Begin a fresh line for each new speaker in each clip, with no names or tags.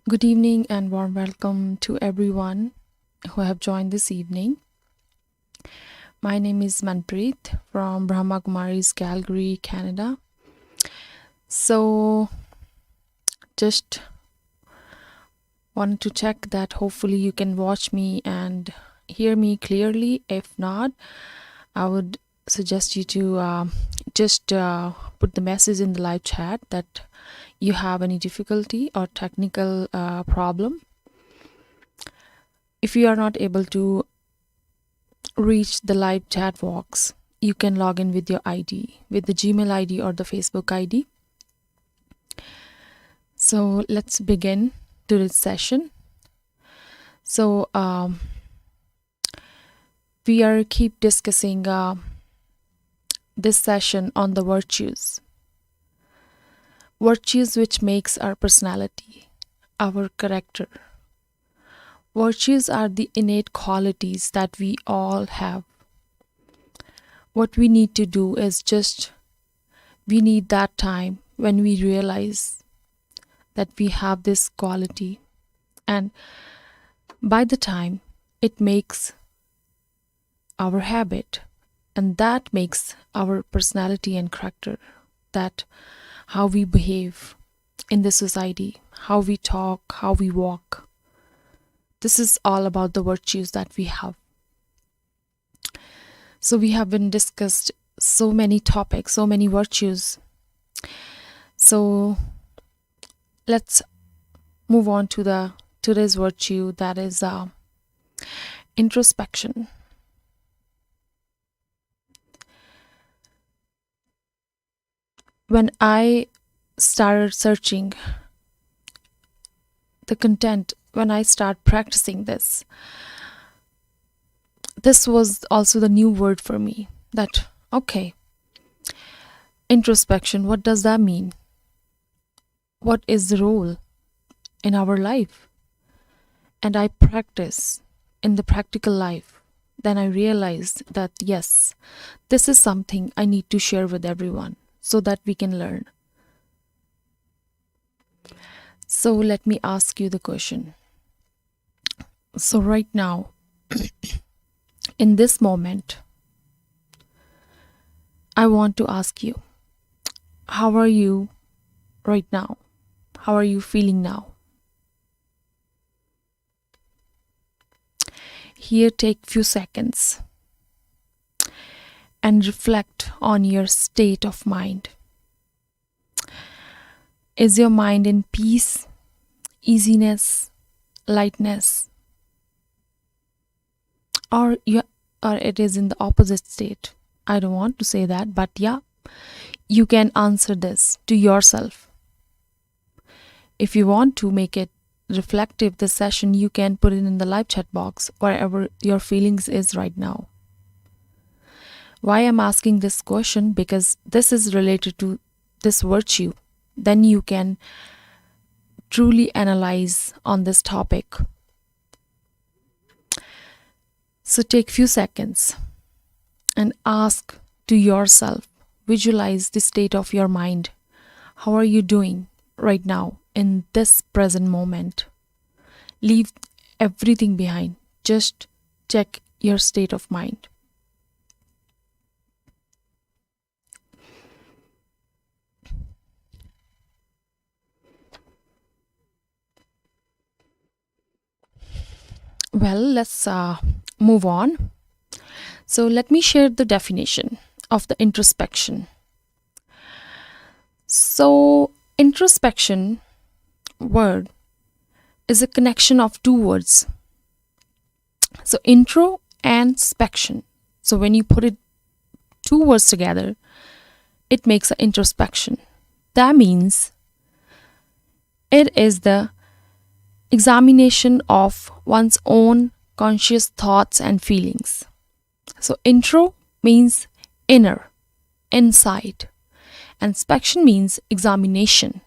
Good evening and warm welcome to everyone who have joined this evening. My name is Manpreet from Brahma Kumari's Calgary, Canada. So, just wanted to check that hopefully you can watch me and hear me clearly. If not, I would suggest you to just put the message in the live chat that you have any difficulty or technical problem. If you are not able to reach the live chat box, you can log in with your ID, with the Gmail ID or the Facebook ID. So let's begin today's session. So we are keep discussing this session on the virtues which makes our personality, our character. Virtues are the innate qualities that we all have. What we need to do is we need that time when we realize that we have this quality, and by the time it makes our habit, and that makes our personality and character, that how we behave in the society, how we talk, how we walk. This is all about the virtues that we have. So we have been discussed so many topics, so many virtues. So let's move on to the today's virtue, that is introspection. When I started searching the content, when I start practicing this was also the new word for me, that okay, introspection, what does that mean? What is the role in our life? And I practice in the practical life. Then I realized that yes, this is something I need to share with everyone so that we can learn. So let me ask you the question. So right now, in this moment, I want to ask you, how are you right now? How are you feeling now? Here, take few seconds and reflect on your state of mind. Is your mind in peace, easiness, lightness, or it is in the opposite state? I don't want to say that, but yeah, you can answer this to yourself. If you want to make it reflective, this session, you can put it in the live chat box, wherever your feelings is right now. Why I'm asking this question? Because this is related to this virtue. Then you can truly analyze on this topic. So take few seconds and ask to yourself, visualize the state of your mind. How are you doing right now in this present moment? Leave everything behind. Just check your state of mind. Well, let's move on. So let me share the definition of the introspection. So introspection word is a connection of two words. So intro and spection. So when you put it two words together, it makes an introspection. That means it is the examination of one's own conscious thoughts and feelings. So intro means inner, inside, and spection means examination,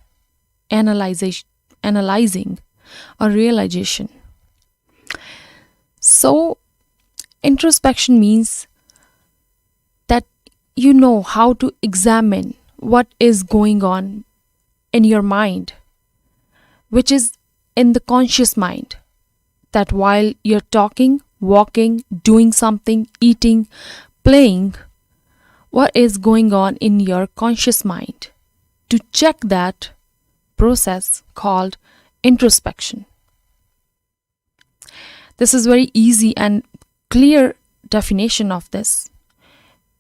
analyzing, or realization. So introspection means that you know how to examine what is going on in your mind, which is in the conscious mind, that while you're talking, walking, doing something, eating, playing, what is going on in your conscious mind. To check that process called introspection. This is very easy and clear definition of this.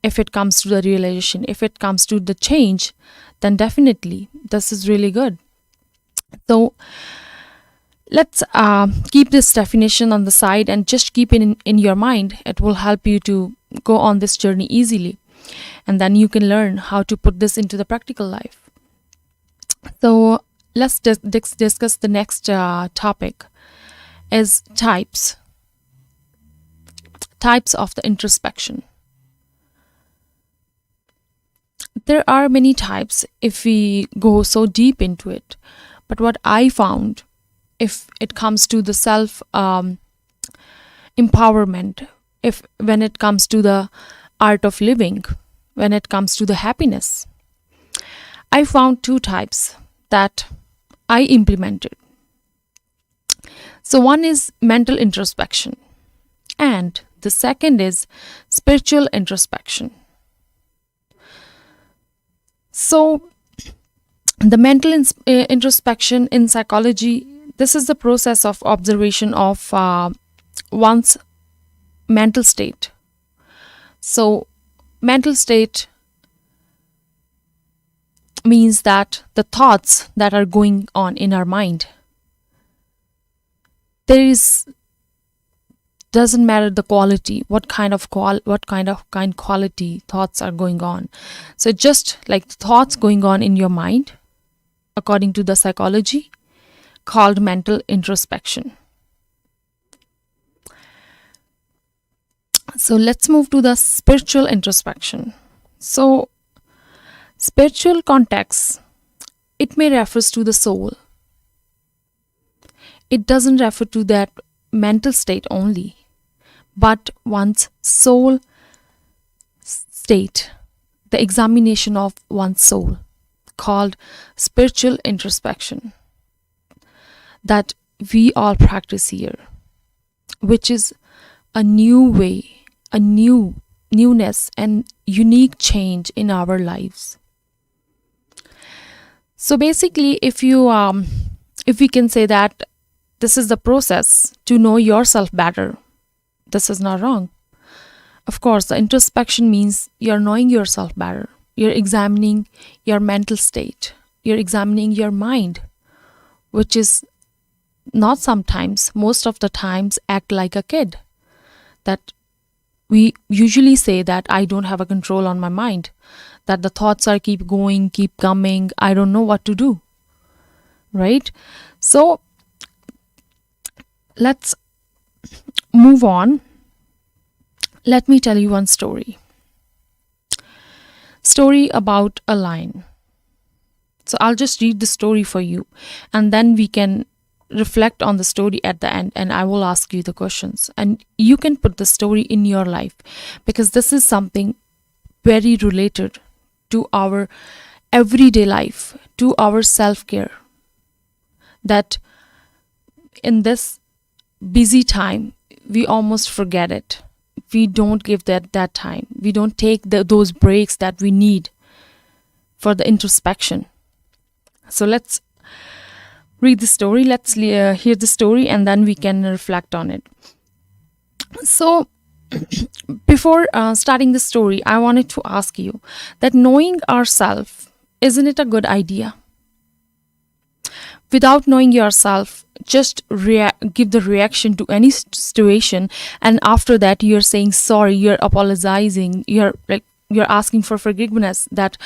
If it comes to the realization, if it comes to the change, then definitely this is really good. So let's keep this definition on the side and just keep it in your mind. It will help you to go on this journey easily. And then you can learn how to put this into the practical life. So let's discuss the next topic is types of the introspection. There are many types if we go so deep into it, but what I found, if it comes to the self empowerment, if when it comes to the art of living, when it comes to the happiness, I found two types that I implemented. So one is mental introspection and the second is spiritual introspection. So the mental introspection in psychology, this is the process of observation of one's mental state. So mental state means that the thoughts that are going on in our mind, doesn't matter the quality, what kind of quality thoughts are going on. So just like the thoughts going on in your mind, according to the psychology, called mental introspection. So let's move to the spiritual introspection. So spiritual context, it may refers to the soul. It doesn't refer to that mental state only, but one's soul state, the examination of one's soul, called spiritual introspection, that we all practice here, which is a new way, a newness and unique change in our lives. So basically, if we can say that this is the process to know yourself better, this is not wrong. Of course, the introspection means you're knowing yourself better. You're examining your mental state. You're examining your mind, which is not sometimes, most of the times act like a kid. That we usually say that I don't have a control on my mind, that the thoughts are keep going, keep coming, I don't know what to do, right? So let's move on. Let me tell you one story about a lion. So I'll just read the story for you, and then we can reflect on the story at the end, and I will ask you the questions, and you can put the story in your life, because this is something very related to our everyday life, to our self-care, that in this busy time we almost forget it. We don't give that time. We don't take those breaks that we need for the introspection. So let's read the story. Let's hear the story, and then we can reflect on it. So before starting the story, I wanted to ask you that knowing ourselves, isn't it a good idea? Without knowing yourself, just give the reaction to any situation, and after that you're saying sorry, you're apologizing, you're asking for forgiveness, that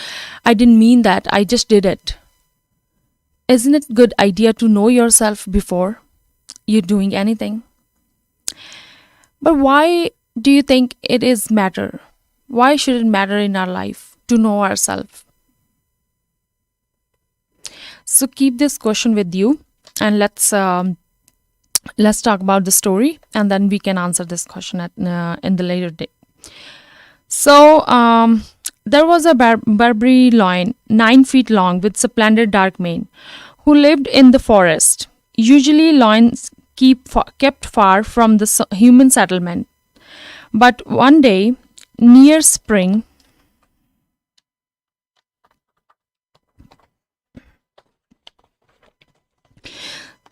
I didn't mean that, I just did it. Isn't it a good idea to know yourself before you're doing anything? But why do you think it is matter? Why should it matter in our life to know ourselves? So keep this question with you, and let's talk about the story, and then we can answer this question in the later day. So there was a Barbary lion, 9 feet long, with splendid dark mane, who lived in the forest. Usually, lions kept far from the human settlement. But one day, near spring,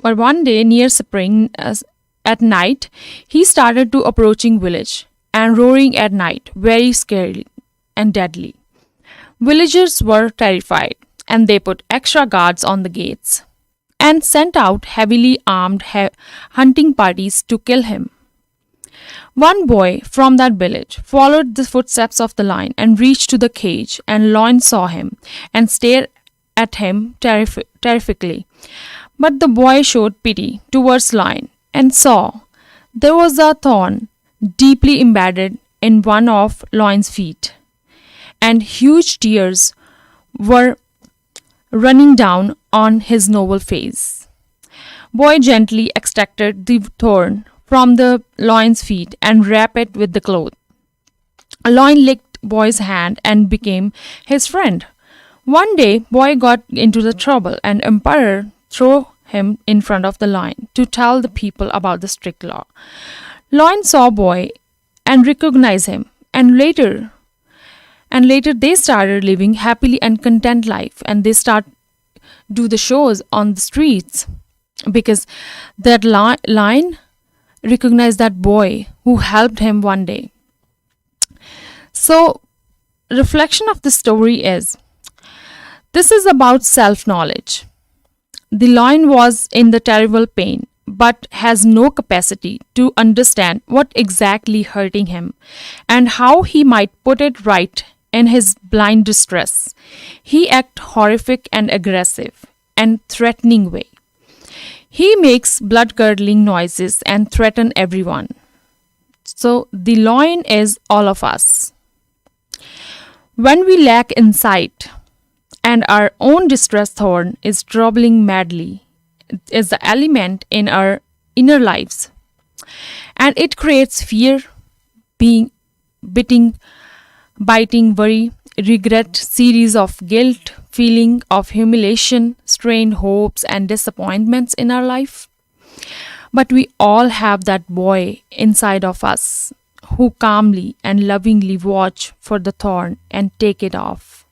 but one day near spring, at night, he started to approaching village and roaring at night, very scary and deadly. Villagers were terrified, and they put extra guards on the gates and sent out heavily armed hunting parties to kill him. One boy from that village followed the footsteps of the lion and reached to the cage, and lion saw him and stared at him terrifically. But the boy showed pity towards lion and saw there was a thorn deeply embedded in one of lion's feet, and huge tears were running down on his noble face. Boy gently extracted the thorn from the lion's feet and wrapped it with the cloth. A lion licked boy's hand and became his friend. One day, boy got into the trouble, and emperor threw him in front of the lion to tell the people about the strict law. Lion saw boy and recognized him, and later they started living happily and content life, and they start do the shows on the streets because that lion recognized that boy who helped him one day. So reflection of the story is, this is about self knowledge. The lion was in the terrible pain but has no capacity to understand what exactly hurting him and how he might put it right in his blind distress. He acts horrific and aggressive and threatening way. He makes blood-curdling noises and threatens everyone. So the lion is all of us. When we lack insight and our own distress thorn is troubling madly, is the element in our inner lives, and it creates fear, being biting worry, regret, series of guilt, feeling of humiliation, strained hopes and disappointments in our life. But we all have that boy inside of us who calmly and lovingly watch for the thorn and take it off,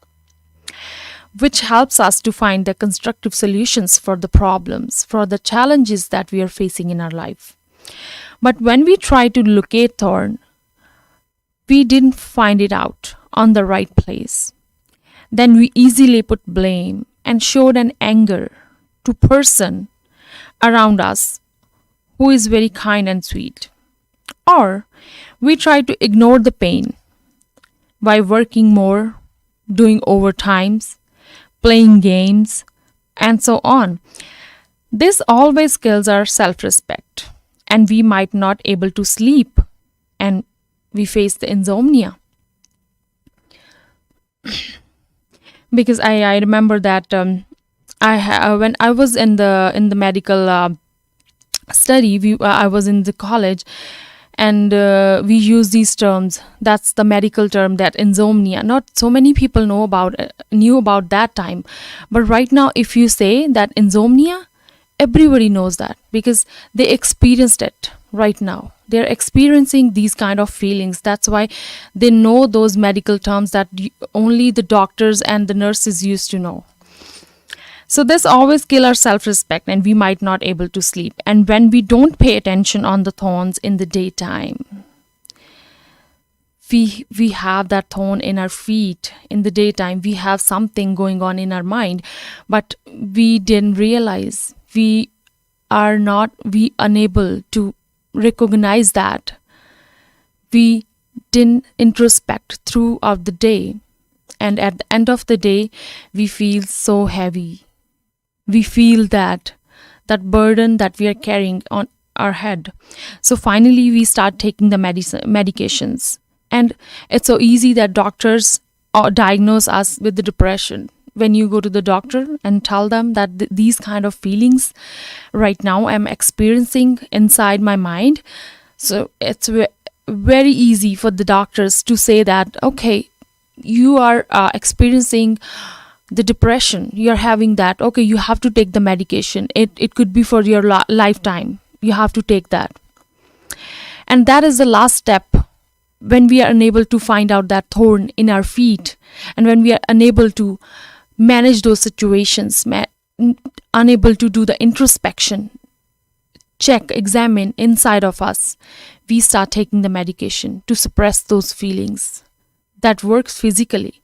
which helps us to find the constructive solutions for the problems, for the challenges that we are facing in our life. But when we try to locate thorn, we didn't find it out on the right place. Then we easily put blame and showed an anger to person around us who is very kind and sweet. Or we try to ignore the pain by working more, doing overtimes, playing games, and so on. This always kills our self-respect, and we might not able to sleep, and we face the insomnia. Because I remember that when I was in the medical study, I was in the college, and we use these terms. That's the medical term, that insomnia. Not so many people knew about that time, but right now, if you say that insomnia, everybody knows that because they experienced it right now. They're experiencing these kind of feelings. That's why they know those medical terms that only the doctors and the nurses used to know. So this always kill our self-respect, and we might not able to sleep. And when we don't pay attention on the thorns in the daytime, we have that thorn in our feet in the daytime. We have something going on in our mind, but we didn't realize. We unable to recognize that. We didn't introspect throughout the day, and at the end of the day, we feel so heavy. We feel that burden that we are carrying on our head. So finally, we start taking the medications, and it's so easy that doctors diagnose us with the depression. When you go to the doctor and tell them that these kind of feelings right now I'm experiencing inside my mind, so it's very easy for the doctors to say that, okay, you are experiencing the depression you're having, that okay, you have to take the medication. It could be for your lifetime. You have to take that. And that is the last step. When we are unable to find out that thorn in our feet, and when we are unable to manage those situations, unable to do the introspection, check, examine inside of us, we start taking the medication to suppress those feelings. That works physically.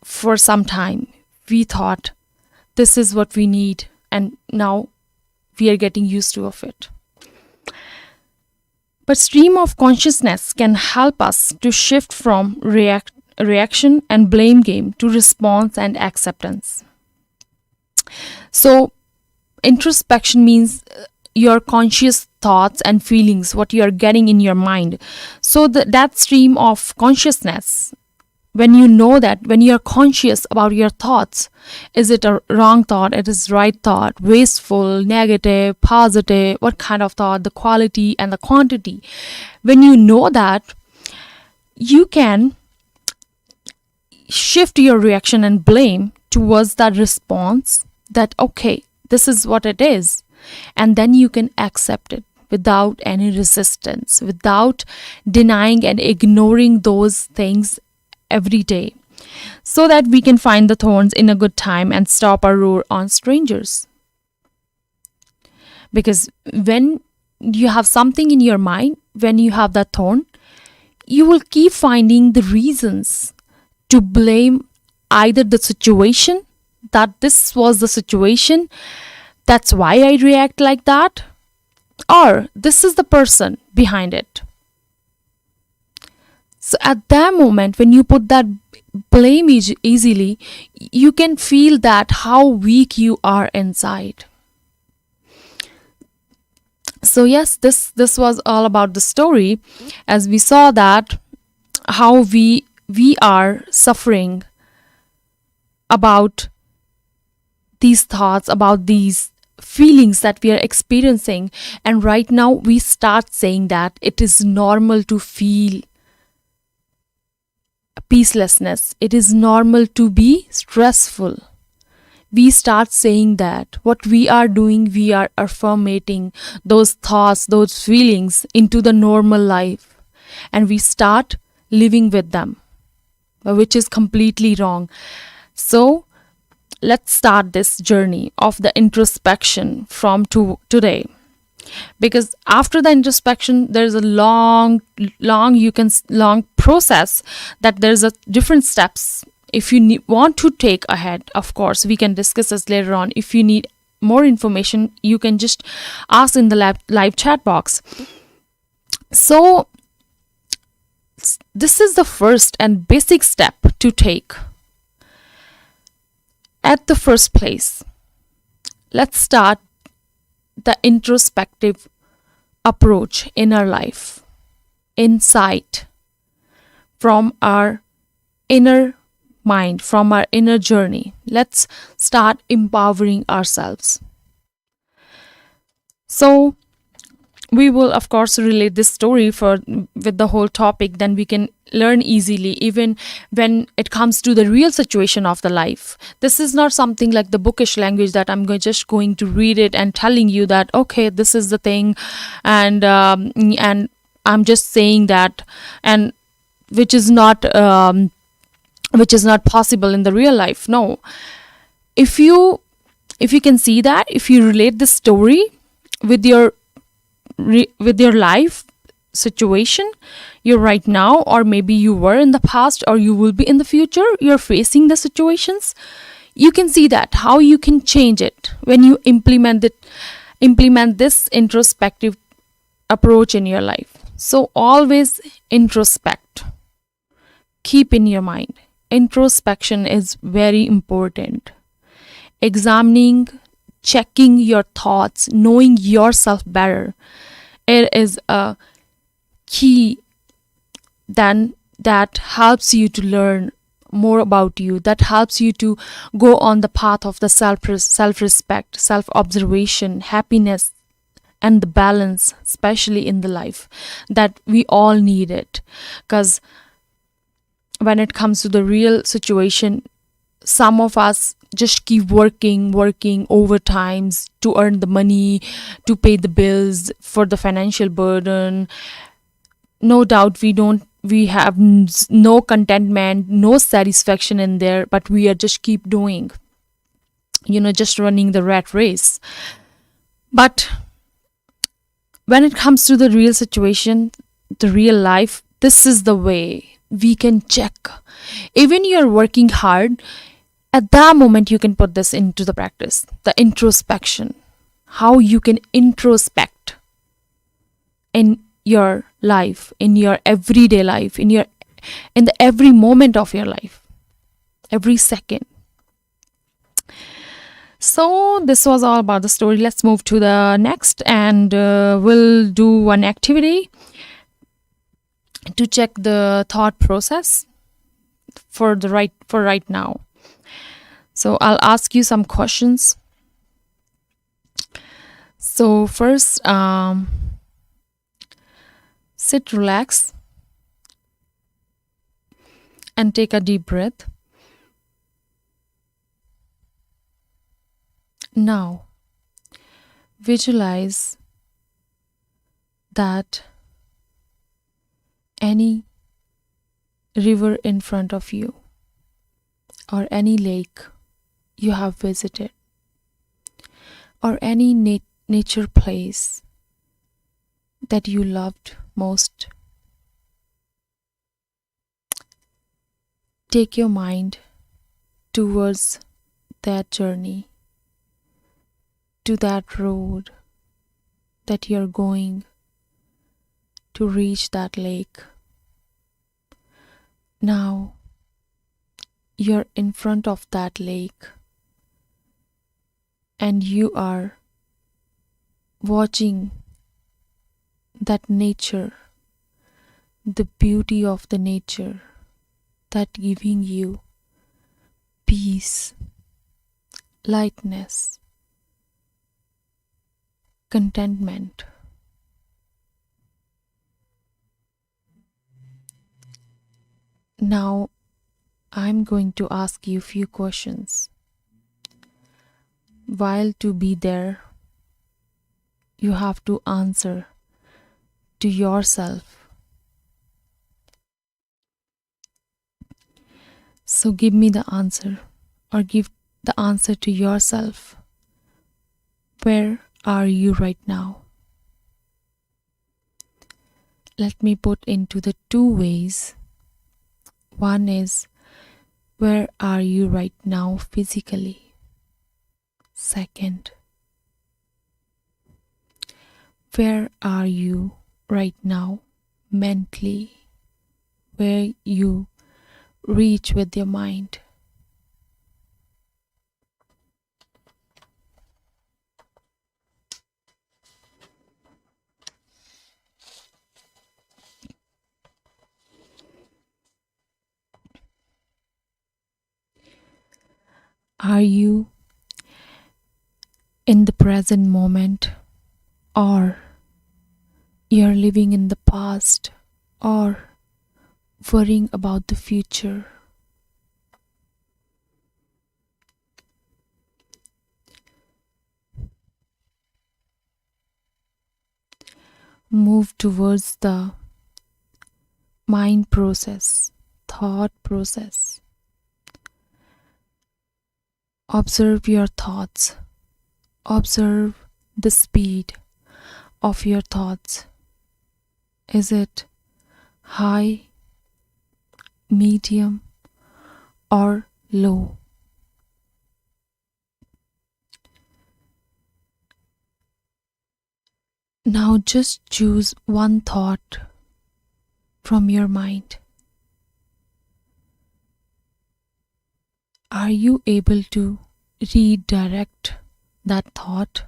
For some time, we thought this is what we need, and now we are getting used to of it. But stream of consciousness can help us to shift from reaction and blame game to response and acceptance. So, introspection means your conscious thoughts and feelings, what you are getting in your mind. So, that stream of consciousness, when you know that, when you are conscious about your thoughts, is it a wrong thought, it is right thought, wasteful, negative, positive, what kind of thought, the quality and the quantity. When you know that, you can shift your reaction and blame towards that response, that okay, this is what it is, and then you can accept it without any resistance, without denying and ignoring those things every day, so that we can find the thorns in a good time and stop our roar on strangers. Because when you have something in your mind, when you have that thorn, you will keep finding the reasons to blame either the situation, that this was the situation, that's why I react like that, or this is the person behind it. So at that moment, when you put that blame easily, you can feel that how weak you are inside. So yes, this was all about the story, as we saw that how we are suffering about these thoughts, about these feelings that we are experiencing, and right now we start saying that it is normal to feel peacelessness, it is normal to be stressful. We start saying that what we are doing, we are affirming those thoughts, those feelings into the normal life, and we start living with them, which is completely wrong. So let's start this journey of the introspection from today, because after the introspection there's a long process, that there's a different steps. If you want to take ahead, of course we can discuss this later on. If you need more information, you can just ask in the live chat box. So this is the first and basic step to take. At the first place, let's start the introspective approach in our life, insight from our inner mind, from our inner journey. Let's start empowering ourselves. So we will of course relate this story with the whole topic, then we can learn easily, even when it comes to the real situation of the life. This is not something like the bookish language that I'm just going to read it and telling you that okay, this is the thing, and I'm just saying that, and which is not possible in the real life. No, if you can see that, if you relate this story with your life situation, you're right now, or maybe you were in the past, or you will be in the future, you're facing the situations, you can see that how you can change it when you implement this introspective approach in your life. So always introspect. Keep in your mind, introspection is very important. Examining, checking your thoughts, knowing yourself better, it is a key then that helps you to learn more about you, that helps you to go on the path of the self-respect, self-observation, happiness, and the balance, especially in the life, that we all need it. Because when it comes to the real situation, some of us just keep working overtimes to earn the money, to pay the bills, for the financial burden. No doubt we have no contentment, no satisfaction in there, but we are just keep doing, just running the rat race. But when it comes to the real situation, the real life, this is the way we can check. Even you're working hard, at that moment you can put this into the practice, the introspection, how you can introspect in your life, in your everyday life, in the every moment of your life, every second. So this was all about the story. Let's move to the next, and we'll do one activity to check the thought process for right now. So I'll ask you some questions. So first, sit, relax, and take a deep breath. Now, visualize that any river in front of you, or any lake you have visited, or any nature place that you loved most. Take your mind towards that journey, to that road that you're going to reach that lake. Now you're in front of that lake and you are watching that nature, the beauty of the nature that giving you peace, lightness, contentment. Now I'm going to ask you a few questions. While to be there, you have to answer to yourself. So give me the answer, or give the answer to yourself. Where are you right now? Let me put into the two ways. One is, where are you right now physically? Second, where are you right now mentally? Where you reach with your mind? Are you in the present moment, or you're living in the past, or worrying about the future? Move towards the mind process, thought process. Observe your thoughts. Observe the speed of your thoughts. Is it high, medium, or low? Now just choose one thought from your mind. Are you able to redirect that thought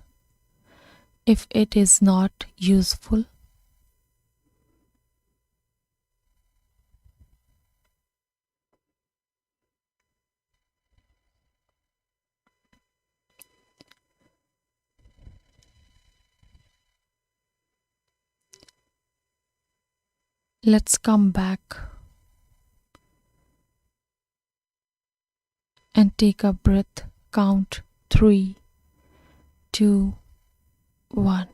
if it is not useful? Let's come back and take a breath. Count 3, 2, 1.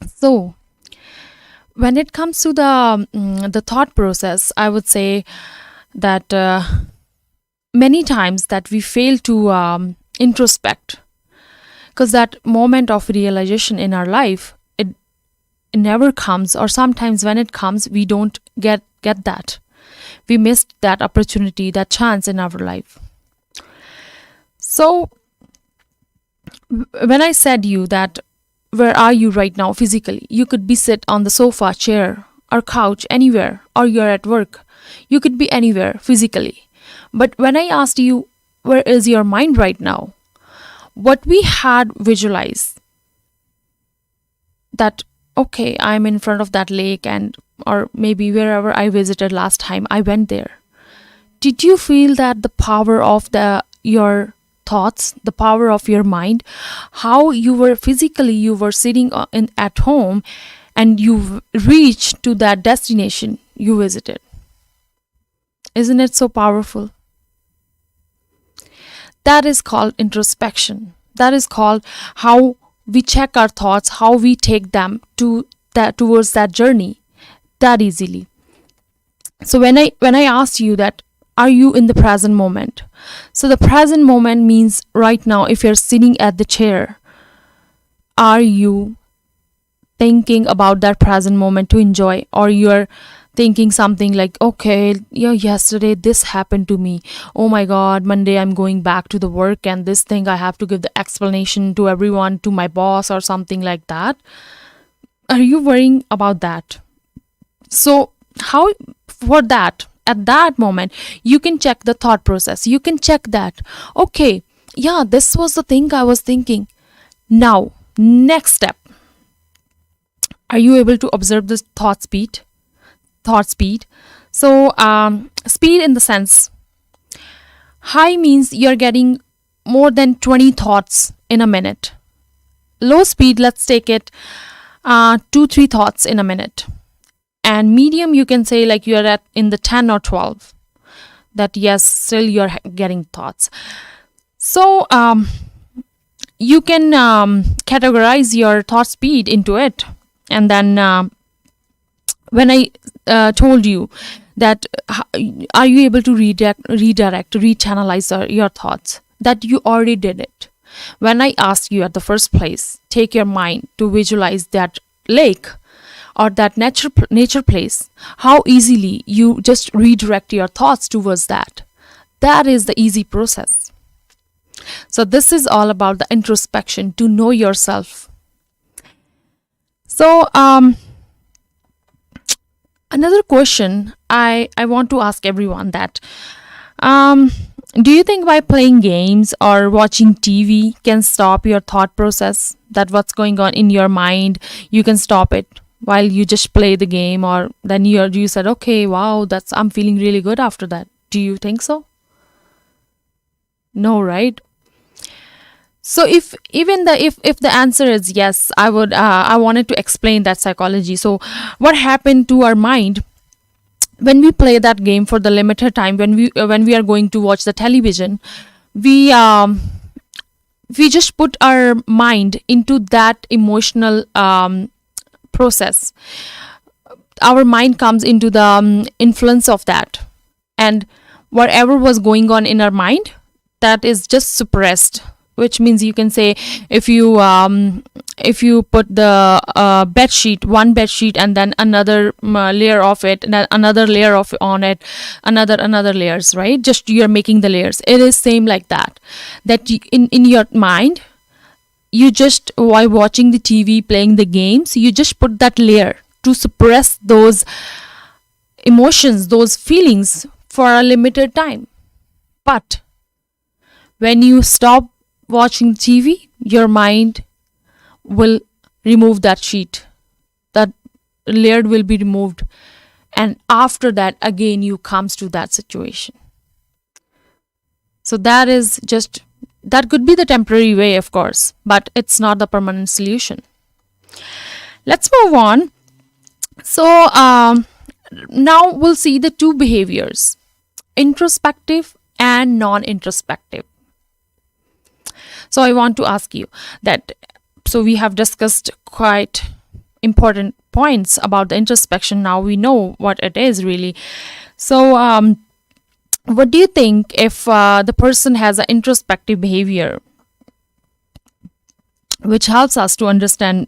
So, when it comes to the thought process, I would say that many times that we fail to introspect, because that moment of realization in our life, it never comes, or sometimes when it comes we don't get that. We missed that opportunity, that chance in our life. So when I said you that where are you right now physically, you could be sit on the sofa, chair, or couch, anywhere, or you're at work. You could be anywhere physically. But when I asked you where is your mind right now, what we had visualized that, okay, I'm in front of that lake, and or maybe wherever I visited last time I went there. Did you feel that the power of the your thoughts, the power of your mind, how you were physically, you were sitting at home, and you reached to that destination you visited? Isn't it so powerful? That is called introspection. That is called how we check our thoughts, how we take them to that, towards that journey, that easily. So when I asked you that are you in the present moment, so the present moment means right now, if you're sitting at the chair, are you thinking about that present moment to enjoy, or you're thinking something like, okay, yeah, yesterday this happened to me, oh my god, Monday I'm going back to the work, and this thing I have to give the explanation to everyone, to my boss, or something like that? Are you worrying about that? So how, for that, at that moment you can check the thought process, you can check that, okay, yeah, this was the thing I was thinking. Now, next step, are you able to observe this thought speed? So speed in the sense, high means you're getting more than 20 thoughts in a minute. Low speed, let's take it 2 3 thoughts in a minute. And medium, you can say like you're at in the 10 or 12, that yes, still you're getting thoughts. So you can categorize your thought speed into it. And then when I told you that are you able to redirect, rechannelize your thoughts, that you already did it. When I asked you at the first place, take your mind to visualize that lake or that nature place, how easily you just redirect your thoughts towards that. That is the easy process. So this is all about the introspection, to know yourself. So another question I want to ask everyone that do you think by playing games or watching TV can stop your thought process, that what's going on in your mind, you can stop it while you just play the game, or then you said, okay, wow, that's, I'm feeling really good after that? Do you think so? No, right? So if even the if the answer is yes, I wanted to explain that psychology. So what happened to our mind when we play that game for the limited time, when we are going to watch the television, we just put our mind into that emotional process. Our mind comes into the influence of that, and whatever was going on in our mind, that is just suppressed. Which means you can say, if you put the bed sheet, one bed sheet, and then another layer of it, and then another layer of on it, another layers, right? Just you're making the layers. It is same like that. That in your mind, you just, while watching the TV, playing the games, you just put that layer to suppress those emotions, those feelings for a limited time. But when you stop watching TV, your mind will remove that sheet. That layer will be removed. And after that, again, you comes to that situation. So that is just, that could be the temporary way, of course, but it's not the permanent solution. Let's move on. So now we'll see the two behaviors, introspective and non introspective. So I want to ask you that, so we have discussed quite important points about the introspection. Now we know what it is really. So what do you think if the person has an introspective behavior which helps us to understand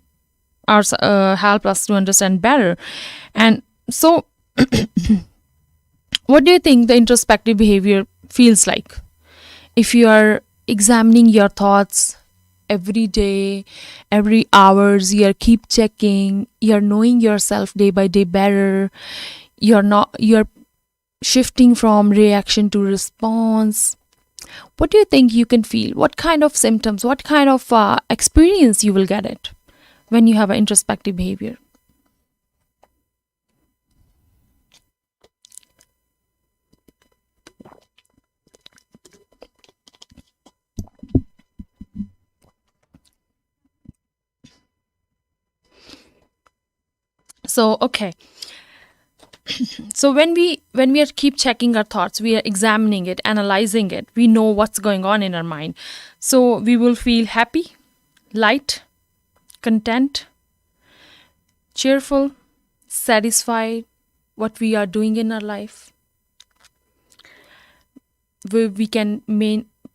our help us to understand better? And so what do you think the introspective behavior feels like? If you are examining your thoughts every day, every hours, you're keep checking, you're knowing yourself day by day better, you're shifting from reaction to response, what do you think you can feel? What kind of symptoms, what kind of experience you will get it when you have an introspective behavior? So okay, so when we are keep checking our thoughts, we are examining it, analyzing it, we know what's going on in our mind. So we will feel happy, light, content, cheerful, satisfied what we are doing in our life. We can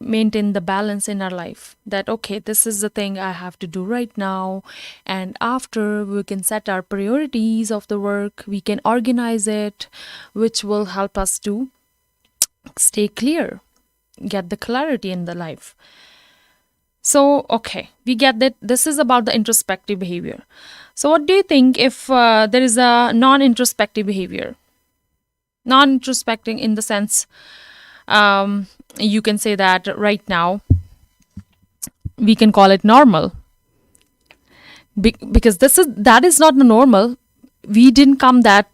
maintain the balance in our life, that okay, this is the thing I have to do right now, and after we can set our priorities of the work, we can organize it, which will help us to stay clear, get the clarity in the life. So okay, we get that this is about the introspective behavior. So what do you think if there is a non-introspective behavior? Non-introspecting in the sense, you can say that right now we can call it normal. Because that is not the normal. We didn't come to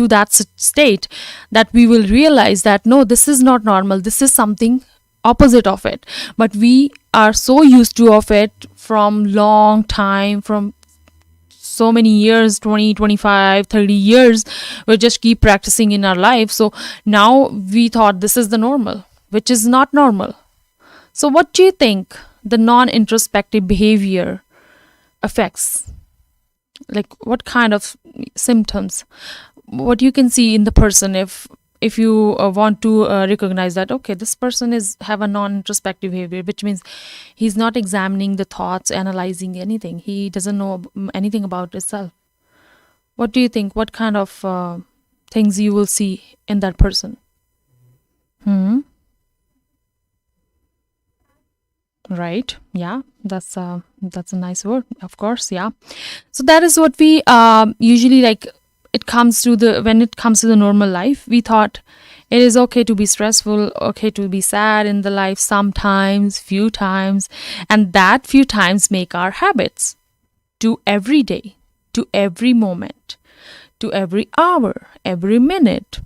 that state that we will realize that no, this is not normal, this is something opposite of it. But we are so used to of it from long time, from so many years, 20, 25, 30 years, we just keep practicing in our life. So now we thought this is the normal, which is not normal. So what do you think the non-introspective behavior affects? Like what kind of symptoms, what you can see in the person if you want to recognize that okay, this person is have a non-introspective behavior, which means he's not examining the thoughts, analyzing anything, he doesn't know anything about himself. What do you think, what kind of things you will see in that person? Right, yeah, that's a nice word, of course, yeah. So that is what we usually like. It comes to the when it comes to the normal life, we thought it is okay to be stressful, okay to be sad in the life sometimes, few times, and that few times make our habits to every day, to every moment, to every hour, every minute.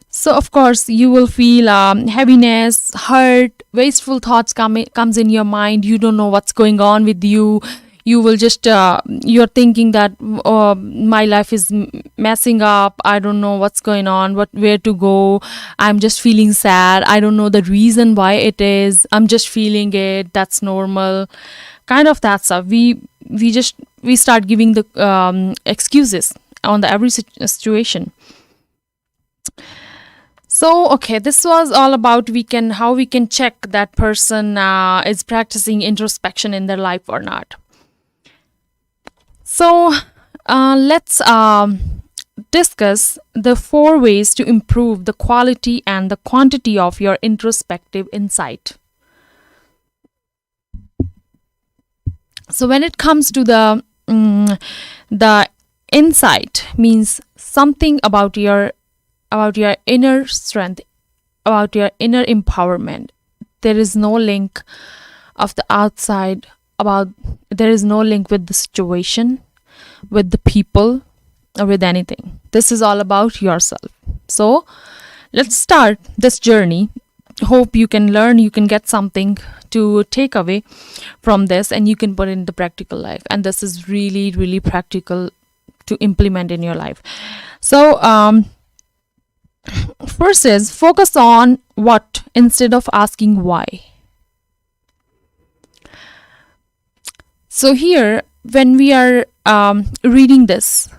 So of course you will feel heaviness, hurt, wasteful thoughts comes in your mind. You don't know what's going on with you. You will just you're thinking that my life is messing up, I don't know what's going on, where to go, I'm just feeling sad, I don't know the reason why it is, I'm just feeling it, that's normal, kind of that stuff. We start giving the excuses on the every situation. So okay, this was all about how we can check that person is practicing introspection in their life or not. So let's discuss the 4 ways to improve the quality and the quantity of your introspective insight. So when it comes to the insight, means something about your inner strength, about your inner empowerment. There is no link of the outside, there is no link with the situation, with the people, or with anything. This is all about yourself. So let's start this journey hope you can learn, you can get something to take away from this, and you can put it in the practical life. And this is really, really practical to implement in your life. So, first is focus on what instead of asking why. So, here, when we are reading this,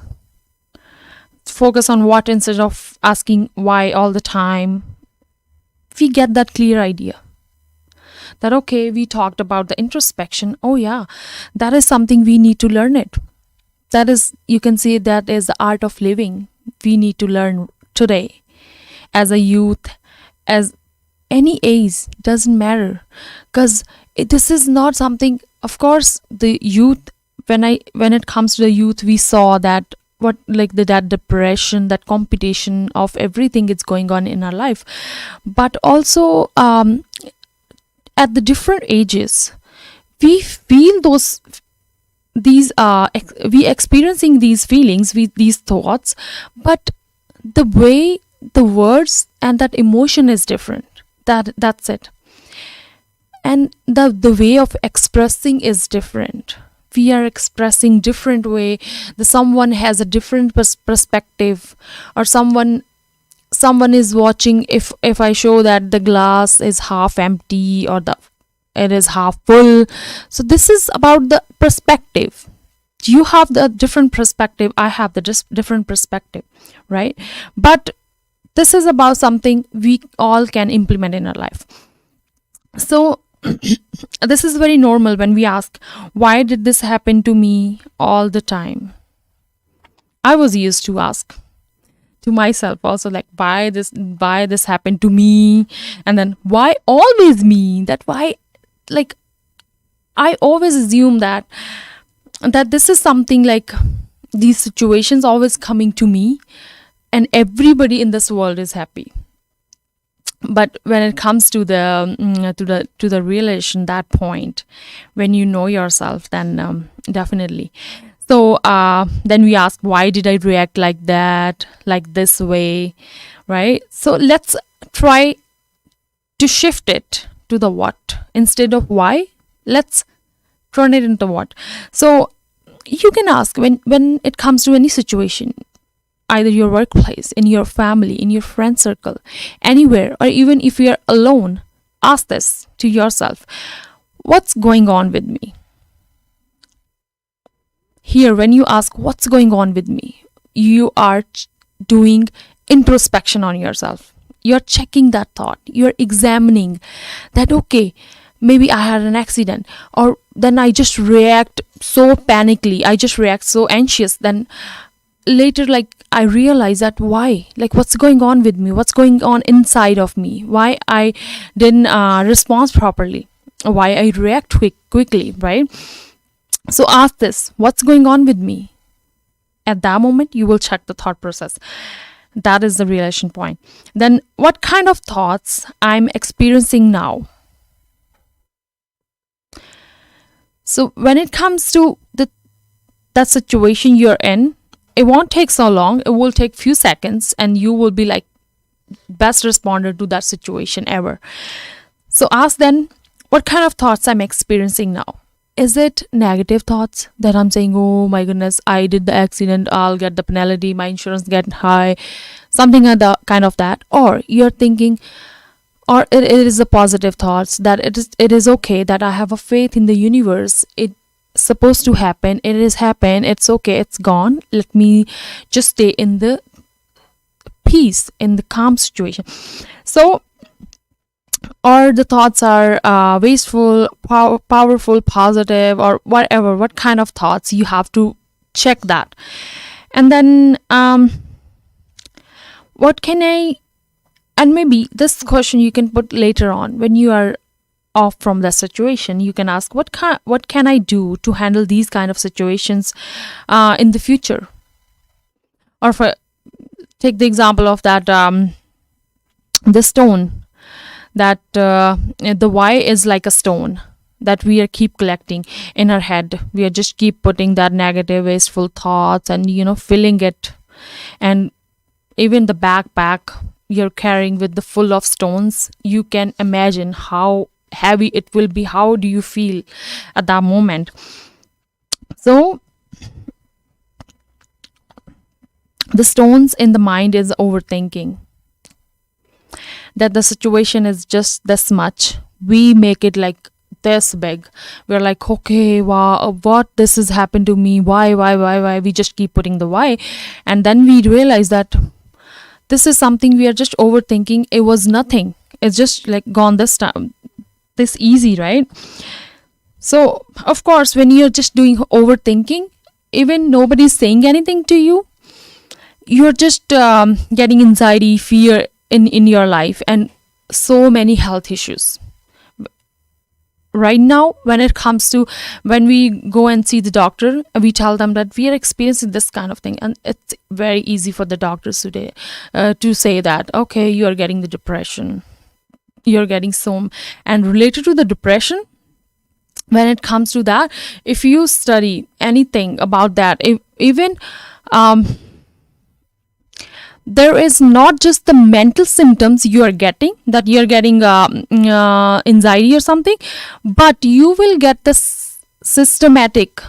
focus on what instead of asking why all the time, we get that clear idea that, okay, we talked about the introspection. Oh, yeah, that is something we need to learn it. That is, you can say, that is the art of living. We need to learn today as a youth, as any age, doesn't matter, because this is not something. Of course, the youth, when it comes to the youth, we saw that what, like, that depression, that competition of everything is going on in our life. But also, at the different ages, we feel these we experiencing these feelings, with these thoughts, but the way, the words, and that emotion is different. That's it. And the way of expressing is different. We are expressing different way. Someone has a different perspective, or someone is watching. If I show that the glass is half empty, or it is half full, so this is about the perspective. You have the different perspective, I have the different perspective, right? But this is about something we all can implement in our life. So this is very normal when we ask, why did this happen to me all the time? I was used to ask to myself also, like, why this happened to me, and then why always me, that why, like, I always assume that this is something like these situations always coming to me, and everybody in this world is happy. But when it comes to the realization, that point, when you know yourself, then definitely. So then we ask, why did I react like that, like this way, right? So let's try to shift it to the what instead of why. Let's turn it into what. So you can ask, when it comes to any situation, either your workplace, in your family, in your friend circle, anywhere, or even if you're alone, ask this to yourself: what's going on with me? Here, when you ask what's going on with me, you are doing introspection on yourself. You're checking that thought, you're examining that, okay, maybe I had an accident, or then I just react so panically, I just react so anxious, then later, like, I realize that why, like, what's going on with me, what's going on inside of me, why I didn't respond properly, why I react quickly, right? So ask this: what's going on with me? At that moment, you will check the thought process. That is the realization point. Then, what kind of thoughts I'm experiencing now? So when it comes to that situation you're in, it won't take so long. It will take few seconds, and you will be like best responder to that situation ever. So ask then, what kind of thoughts I'm experiencing now? Is it negative thoughts that I'm saying, oh my goodness, I did the accident, I'll get the penalty, my insurance get high, something like that, kind of that? Or you're thinking, or it is a positive thoughts that it is okay, that I have a faith in the universe, it's supposed to happen, it is happened, it's okay, it's gone, let me just stay in the peace, in the calm situation. So, or the thoughts are wasteful, powerful, positive, or whatever, what kind of thoughts, you have to check that. And then what can I, and maybe this question you can put later on when you are off from the situation. You can ask, what can I do to handle these kind of situations in the future? Or for take the example of that the stone, that the why is like a stone that we are keep collecting in our head. We are just keep putting that negative, wasteful thoughts, and filling it. And even the backpack, you're carrying with the full of stones, you can imagine how heavy it will be. How do you feel at that moment? So the stones in the mind is overthinking that the situation is just this much. We make it like this big. We're like, okay, wow, what this has happened to me? Why? We just keep putting the why. And then we realize that this is something we are just overthinking. It was nothing. It's just like gone this time, this easy, right? So, of course, when you're just doing overthinking, even nobody's saying anything to you, you're just getting anxiety, fear in your life, and so many health issues. Right now, when it comes to when we go and see the doctor, we tell them that we are experiencing this kind of thing, and it's very easy for the doctors today to say that, okay, you are getting the depression, you're getting some. And related to the depression, when it comes to that, if you study anything about that, even there is not just the mental symptoms you are getting, that you're getting anxiety or something, but you will get the systematic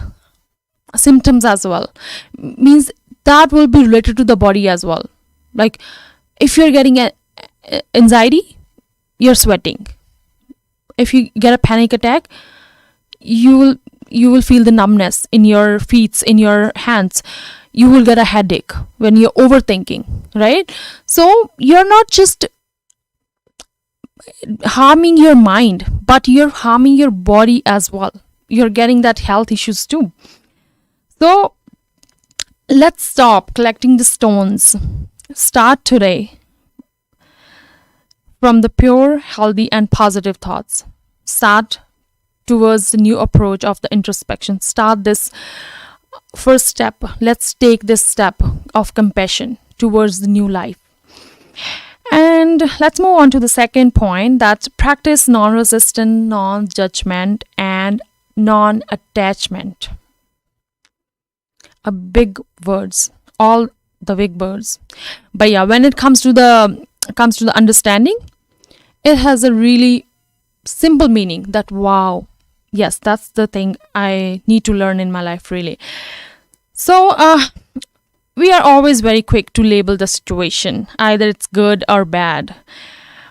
symptoms as well. Means that will be related to the body as well. Like if you're getting anxiety, you're sweating. If you get a panic attack, you will feel the numbness in your feet, in your hands. You will get a headache when you're overthinking, right? So you're not just harming your mind, but you're harming your body as well. You're getting that health issues too. So let's stop collecting the stones. Start today from the pure, healthy, and positive thoughts. Start towards the new approach of the introspection. Start this first step. Let's take this step of compassion towards the new life. And let's move on to the second point, that practice non-resistant, non-judgment, and non-attachment. A big words, all the big words. But yeah, when it comes to the understanding, it has a really simple meaning that wow, yes, that's the thing I need to learn in my life, really. So we are always very quick to label the situation, either it's good or bad.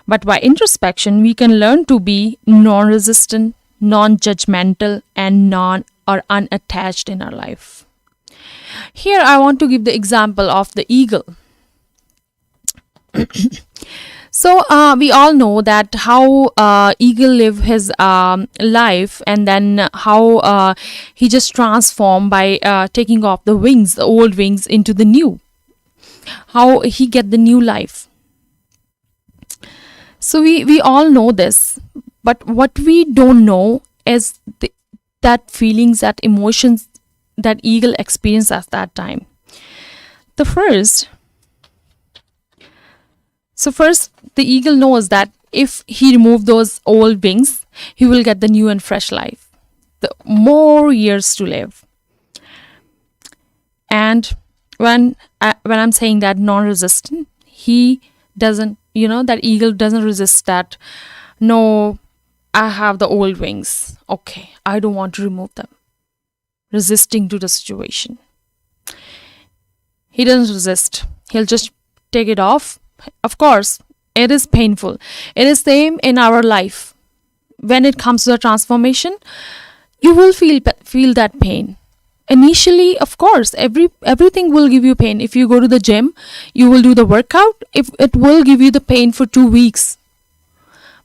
But by introspection, we can learn to be non-resistant, non-judgmental, and non or unattached in our life. Here I want to give the example of the eagle. So we all know that how eagle live his life, and then how he just transformed by taking off the wings, the old wings, into the new. How he get the new life. So we all know this, but what we don't know is that feelings, that emotions that eagle experienced at that time. First, the eagle knows that if he removes those old wings, he will get the new and fresh life, the more years to live. And when I'm saying that non-resistant, he doesn't, that eagle doesn't resist that. No, I have the old wings. Okay, I don't want to remove them. Resisting to the situation. He doesn't resist. He'll just take it off. Of course, it is painful. It is same in our life. When it comes to the transformation, you will feel that pain. Initially, of course, everything will give you pain. If you go to the gym, you will do the workout. If it will give you the pain for 2 weeks.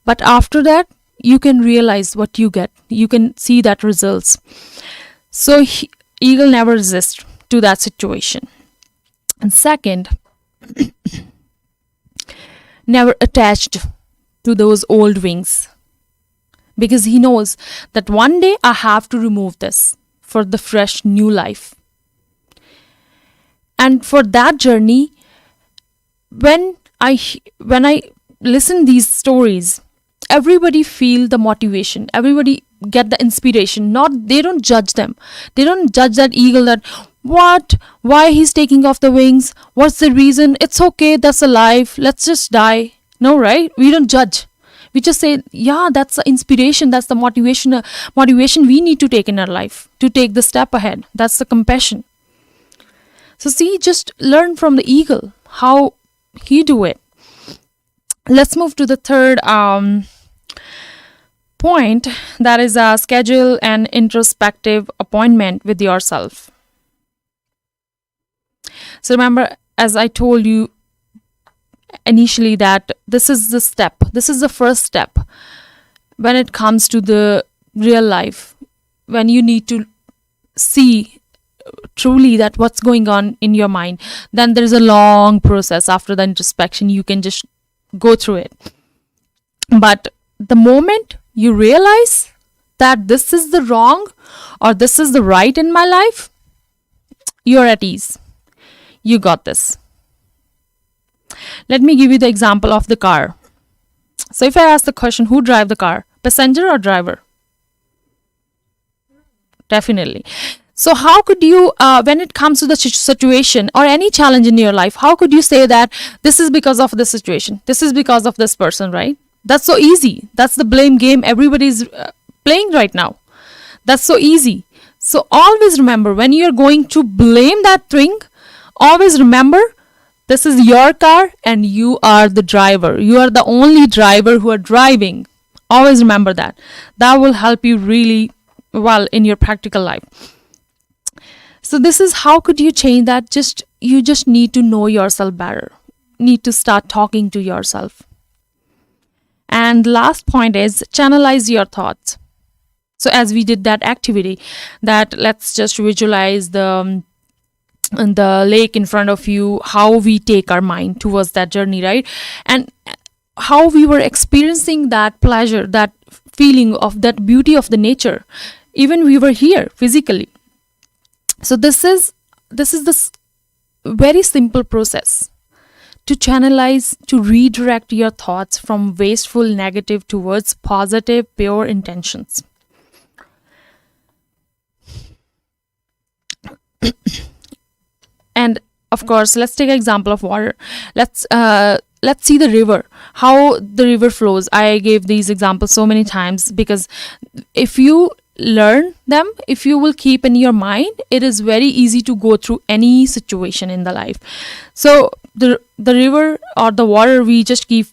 But after that, you can realize what you get. You can see that results. So eagle never resists to that situation. And second, never attached to those old wings, because he knows that one day I have to remove this for the fresh new life. And for that journey, when I listen these stories, everybody feel the motivation, everybody get the inspiration. They don't judge them, they don't judge that eagle that What? Why he's taking off the wings? What's the reason? It's okay, that's a life. Let's just die. No, right? We don't judge. We just say, yeah, that's the inspiration, that's the motivation we need to take in our life to take the step ahead. That's the compassion. So see, just learn from the eagle how he do it. Let's move to the third point, that is a schedule an introspective appointment with yourself. So remember, as I told you initially, that this is the first step when it comes to the real life, when you need to see truly that what's going on in your mind. Then there's a long process after the introspection, you can just go through it. But the moment you realize that this is the wrong or this is the right in my life, you're at ease. You got this. Let me give you the example of the car. So if I ask the question, who drive the car, passenger or driver? Definitely. So how could you, when it comes to the situation or any challenge in your life, how could you say that this is because of this situation, this is because of this person, right? That's so easy. That's the blame game everybody's playing right now. That's so easy. So always remember, when you're going to blame that thing, always remember, this is your car and you are the driver. You are the only driver who are driving. Always remember that. That will help you really well in your practical life. So this is how could you change that? You just need to know yourself better. Need to start talking to yourself. And the last point is channelize your thoughts. So as we did that activity, that let's just visualize the lake in front of you, how we take our mind towards that journey, right? And how we were experiencing that pleasure, that feeling of that beauty of the nature, even we were here physically. So this is this very simple process to channelize, to redirect your thoughts from wasteful negative towards positive pure intentions. And of course, let's take an example of water. Let's see the river, how the river flows. I gave these examples so many times because if you learn them, if you will keep in your mind, it is very easy to go through any situation in the life. So the river or the water, we just keep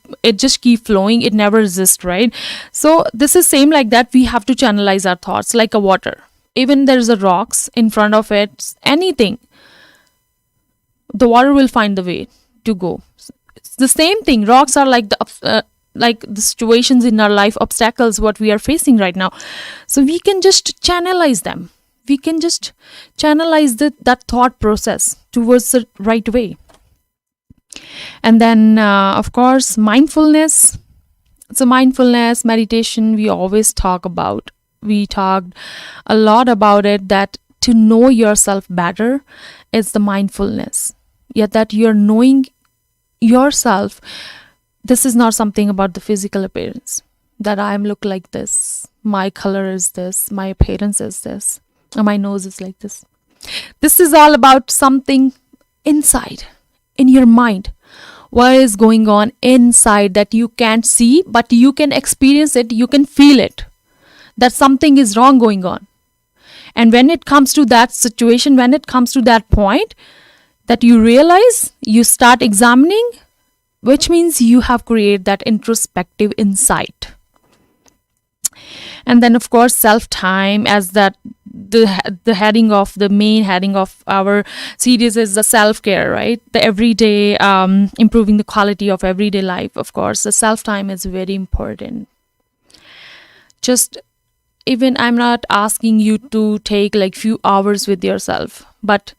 flowing, it never resists, right? So this is same like that. We have to channelize our thoughts like a water. Even there's a rocks in front of it, anything, the water will find the way to go. It's the same thing. Rocks are like the situations in our life, obstacles what we are facing right now. So we can just channelize them. We can just channelize that thought process towards the right way. And then of course, mindfulness. So mindfulness meditation, we always talk about. We talked a lot about it, that to know yourself better is the mindfulness. Yet that you're knowing yourself. This is not something about the physical appearance, that I look like this, my color is this, my appearance is this, or my nose is like this. This is all about something inside, in your mind. What is going on inside that you can't see, but you can experience it, you can feel it, that something is wrong going on. And when it comes to that situation, when it comes to that point, that you realize, you start examining, which means you have created that introspective insight. And then of course self-time, as that the heading of the main heading of our series is the self-care, right? The everyday improving the quality of everyday life. Of course the self-time is very important. Just even I'm not asking you to take like few hours with yourself, but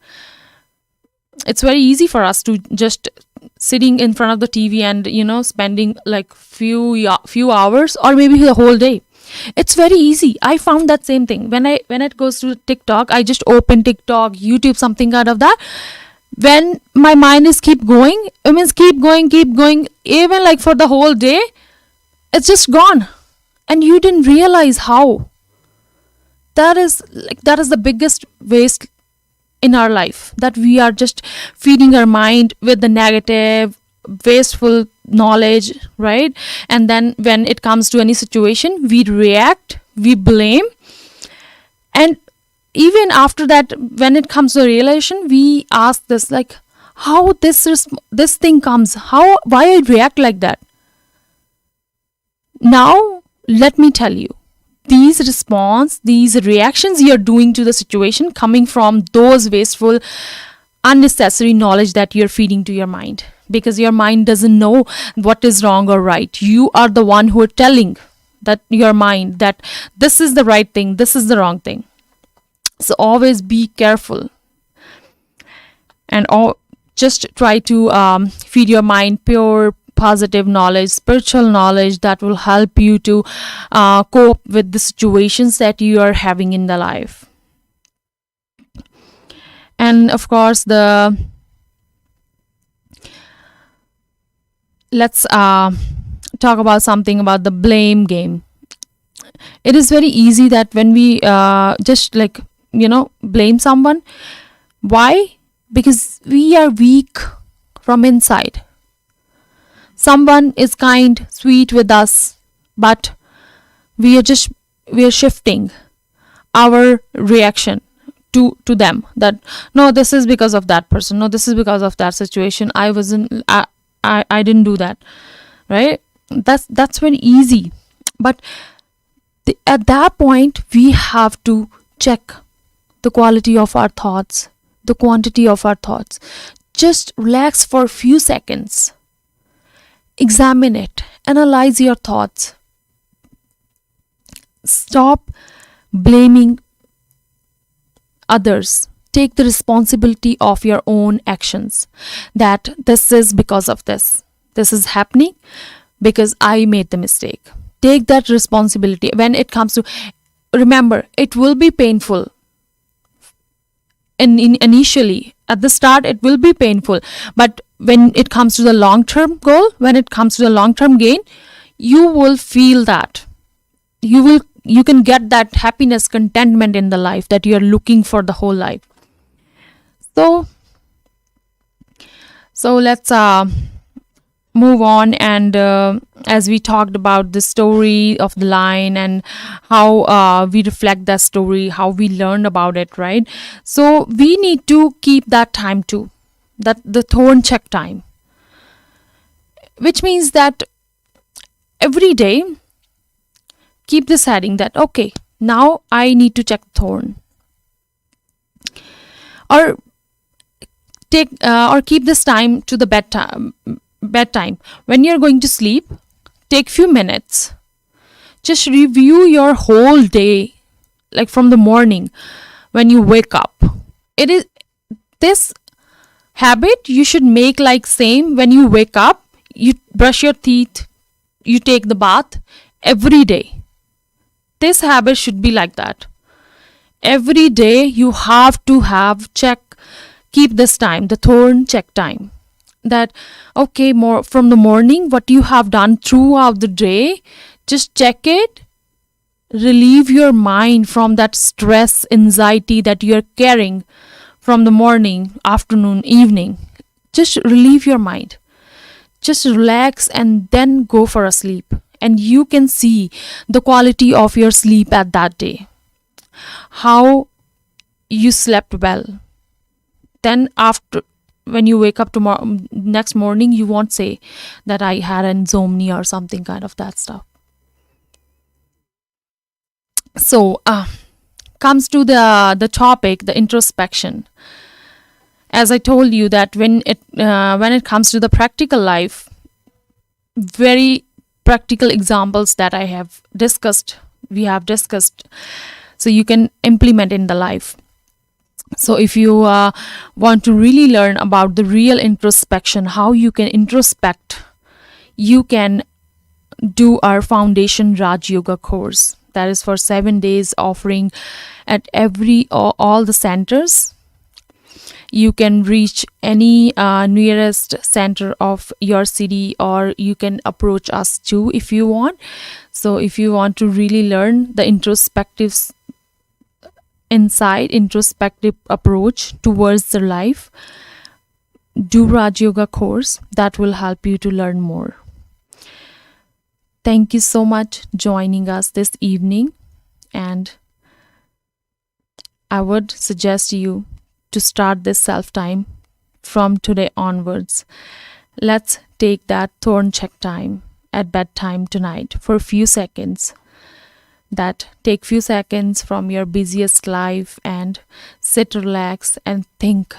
it's very easy for us to just sitting in front of the TV and spending like few hours or maybe the whole day. It's very easy. I found that same thing when it goes to TikTok. I just open TikTok, YouTube, something out of that. When my mind is keep going, it means keep going, even like for the whole day, it's just gone, and you didn't realize how. That is the biggest waste in our life, that we are just feeding our mind with the negative, wasteful knowledge, right? And then when it comes to any situation, we react, we blame, and even after that, when it comes to realization, we ask this, like, how this thing comes, how, why I react like that. Now let me tell you, these reactions you're doing to the situation coming from those wasteful, unnecessary knowledge that you're feeding to your mind, because your mind doesn't know what is wrong or right. You are the one who are telling that your mind that this is the right thing, this is the wrong thing. So always be careful, and just try to feed your mind pure positive knowledge, spiritual knowledge that will help you to cope with the situations that you are having in the life. And of course, the let's talk about something about the blame game. It is very easy that when we just like, blame someone. Why? Because we are weak from inside. Someone is kind, sweet with us, but we are shifting our reaction to them, that no, this is because of that person, no, this is because of that situation, I didn't do that, right? That's very easy. But at that point, we have to check the quality of our thoughts, the quantity of our thoughts. Just relax for a few seconds. Examine it. Analyze your thoughts. Stop blaming others. Take the responsibility of your own actions. That this is because of this. This is happening because I made the mistake. Take that responsibility. When it comes to, remember, it will be painful. Initially, at the start, it will be painful. But when it comes to the long-term goal, when it comes to the long-term gain, you will feel that. You can get that happiness, contentment in the life that you are looking for the whole life. So let's move on, and as we talked about the story of the lion and how we reflect that story, how we learned about it, right? So we need to keep that time too, that the thorn check time, which means that every day keep this heading that, okay, now I need to check the thorn, or take or keep this time to the bedtime. When you're going to sleep, take few minutes, just review your whole day, like from the morning when you wake up. It is this habit you should make, like same when you wake up, you brush your teeth, you take the bath every day. This habit should be like that. Every day you have to keep this time, the thorn check time. That, okay, more from the morning, what you have done throughout the day, just check it. Relieve your mind from that stress, anxiety that you're carrying from the morning, afternoon, evening. Just relieve your mind. Just relax and then go for a sleep. And you can see the quality of your sleep at that day. How you slept well. Then after, when you wake up tomorrow, next morning, you won't say that I had insomnia or something kind of that stuff. So comes to the topic, the introspection. As I told you that when it comes to the practical life, very practical examples that we have discussed, so you can implement in the life. So if you want to really learn about the real introspection, how you can introspect, you can do our Foundation Raj Yoga course. That is for 7 days, offering at all the centers. You can reach any nearest center of your city, or you can approach us too if you want. So if you want to really learn the insight, introspective approach towards the life, do Raj Yoga course that will help you to learn more. Thank you so much joining us this evening, and I would suggest you to start this self time from today onwards. Let's take that thorn check time at bedtime tonight for a few seconds. That take few seconds from your busiest life and sit, relax, and think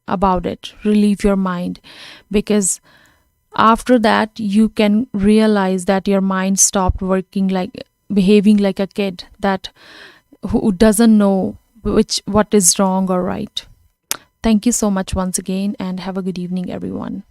about it. Relieve your mind, because after that you can realize that your mind stopped working, like behaving like a kid that who doesn't know what is wrong or right. Thank you so much once again, and have a good evening, everyone.